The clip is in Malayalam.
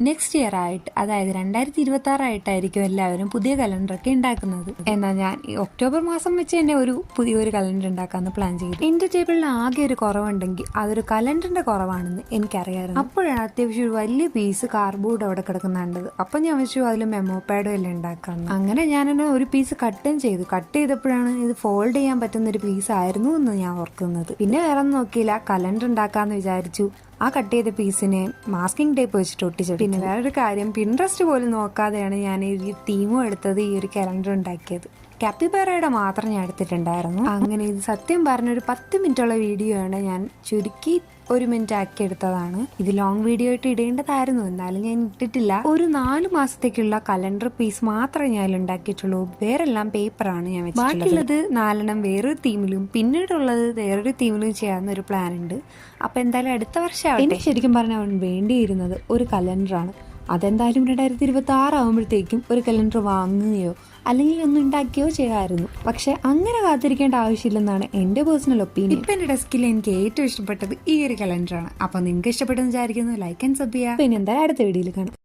നെക്സ്റ്റ് ഇയർ ആയിട്ട്, അതായത് 2026 എല്ലാവരും പുതിയ കലണ്ടറൊക്കെ ഉണ്ടാക്കുന്നത്. എന്നാൽ ഞാൻ ഈ ഒക്ടോബർ മാസം വെച്ച് തന്നെ പുതിയൊരു കലണ്ടർ ഉണ്ടാക്കാമെന്ന് പ്ലാൻ ചെയ്തു. എന്റെ ടേബിളിൽ ആകെ ഒരു കുറവുണ്ടെങ്കിൽ അതൊരു കലണ്ടറിന്റെ കുറവാണെന്ന് എനിക്കറിയാമായിരുന്നു. അപ്പോഴാണ് അത്യാവശ്യം ഒരു വലിയ പീസ് കാർഡ്ബോർഡ് അവിടെ കിടക്കുന്നുണ്ടത്. അപ്പൊ ഞാൻ വെച്ചു അതിൽ മെമ്മോ പാഡും എല്ലാം ഉണ്ടാക്കാമെന്ന്. അങ്ങനെ ഞാനെന്നെ ഒരു പീസ് കട്ടും ചെയ്തു. കട്ട് ചെയ്തപ്പോഴാണ് ഇത് ഫോൾഡ് ചെയ്യാൻ പറ്റുന്ന ഒരു പീസ് ആയിരുന്നു എന്ന് ഞാൻ ഓർക്കുന്നത്. പിന്നെ വേറെ ഒന്നും നോക്കിയില്ല, കലണ്ടർ ഉണ്ടാക്കാന്ന് വിചാരിച്ചു. ആ കട്ട് ചെയ്ത പീസിനെ മാസ്കിംഗ് ടേപ്പ് വെച്ചിട്ട് ഒട്ടിച്ചെടുത്തു. പിന്നെ വേറൊരു കാര്യം, പിൻട്രസ്റ്റ് പോലും നോക്കാതെയാണ് ഞാൻ ഈ തീമും എടുത്തത്, ഈ ഒരു കലണ്ടർ ഉണ്ടാക്കിയത്. കാപ്പിബാറയുടെ മാത്രം ഞാൻ എടുത്തിട്ടുണ്ടായിരുന്നു. അങ്ങനെ ഇത് സത്യം പറഞ്ഞൊരു 10 മിനിറ്റുള്ള വീഡിയോ ആണ്. ഞാൻ ചുരുക്കി 1 മിനിറ്റ് ആക്കി എടുത്തതാണ്. ഇത് ലോങ് വീഡിയോ ആയിട്ട് ഇടേണ്ടതായിരുന്നു, എന്നാലും ഞാൻ ഇട്ടിട്ടില്ല. ഒരു 4 മാസത്തേക്കുള്ള കലണ്ടർ പീസ് മാത്രമേ ഞാൻ ഉണ്ടാക്കിയിട്ടുള്ളൂ. വേറെല്ലാം പേപ്പറാണ് ഞാൻ വെച്ചിട്ടുള്ളത്. ബാക്കിയുള്ളത് 4 വേറൊരു തീമിലും പിന്നീടുള്ളത് വേറൊരു തീമിലും ചെയ്യാവുന്ന ഒരു പ്ലാൻ ഉണ്ട്. അപ്പൊ എന്തായാലും അടുത്ത വർഷം എനിക്ക് ശരിക്കും പറഞ്ഞാൽ അവൻ വേണ്ടിയിരുന്നത് ഒരു കലണ്ടറാണ്. അതെന്തായാലും 2026 ആകുമ്പോഴത്തേക്കും ഒരു കലണ്ടർ വാങ്ങുകയോ അല്ലെങ്കിൽ ഒന്നും ഉണ്ടാക്കിയോ ചെയ്യാമായിരുന്നു. പക്ഷെ അങ്ങനെ കാത്തിരിക്കേണ്ട ആവശ്യമില്ലെന്നാണ് എൻ്റെ പേഴ്സണൽ ഒപ്പീനിയൻ. ഇപ്പം എൻ്റെ ഡെസ്കിൽ എനിക്ക് ഏറ്റവും ഇഷ്ടപ്പെട്ടത് ഈ ഒരു കലണ്ടറാണ്. അപ്പോൾ നിങ്ങൾക്ക് ഇഷ്ടപ്പെട്ടെന്ന് വിചാരിക്കുന്നു. ലൈക്ക് ആൻഡ് സബ് ചെയ്യുക. പിന്നെ എന്തായാലും അടുത്ത വീഡിയോയിൽ കാണാം.